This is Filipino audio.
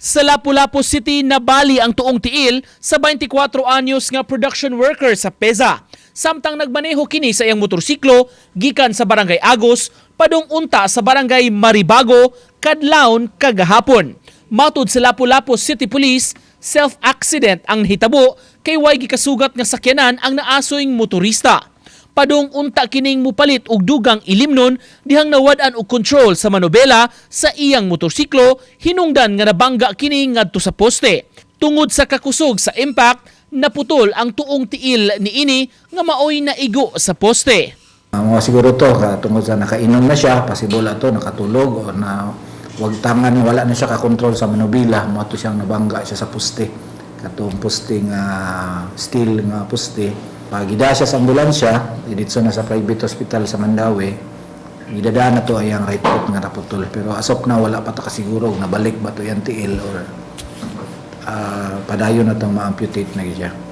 Sa Lapu-Lapu City, nabali ang tuong Tiil sa 24 anyos nga production worker sa PEZA. Samtang nagmaneho kini sa iyang motorsiklo, gikan sa Barangay Agos, padung unta sa Barangay Maribago, kadlawon kagahapon. Matod sa Lapu-Lapu City Police, self-accident ang nahitabo kay way gikasugat nga sakyanan ang naasoyng motorista. Padung unta kining Mopalit og Dugang Ilimnon dihang nawad-an og control sa manobela sa iyang motorsiklo, hinungdan nga nabangga kini ngadto sa poste. Tungod sa kakusog sa impact, naputol ang tuong tiil niini nga maoy naigo sa poste. Mga siguro to tungod sa nakainom na siya, pasibola to nakatulog o na wag tangan, wala na siya ka-control sa manobela, mo to siyang nabangga siya sa poste. Katong poste nga steel nga poste. Pagida siya sa ambulansya, diditso na sa private hospital sa Mandawi, idadaan na to ay ang right foot nga naputol. Pero asop na wala pa ta kasiguro nabalik ba to yung tiil or padayon na itong ma-amputate na siya.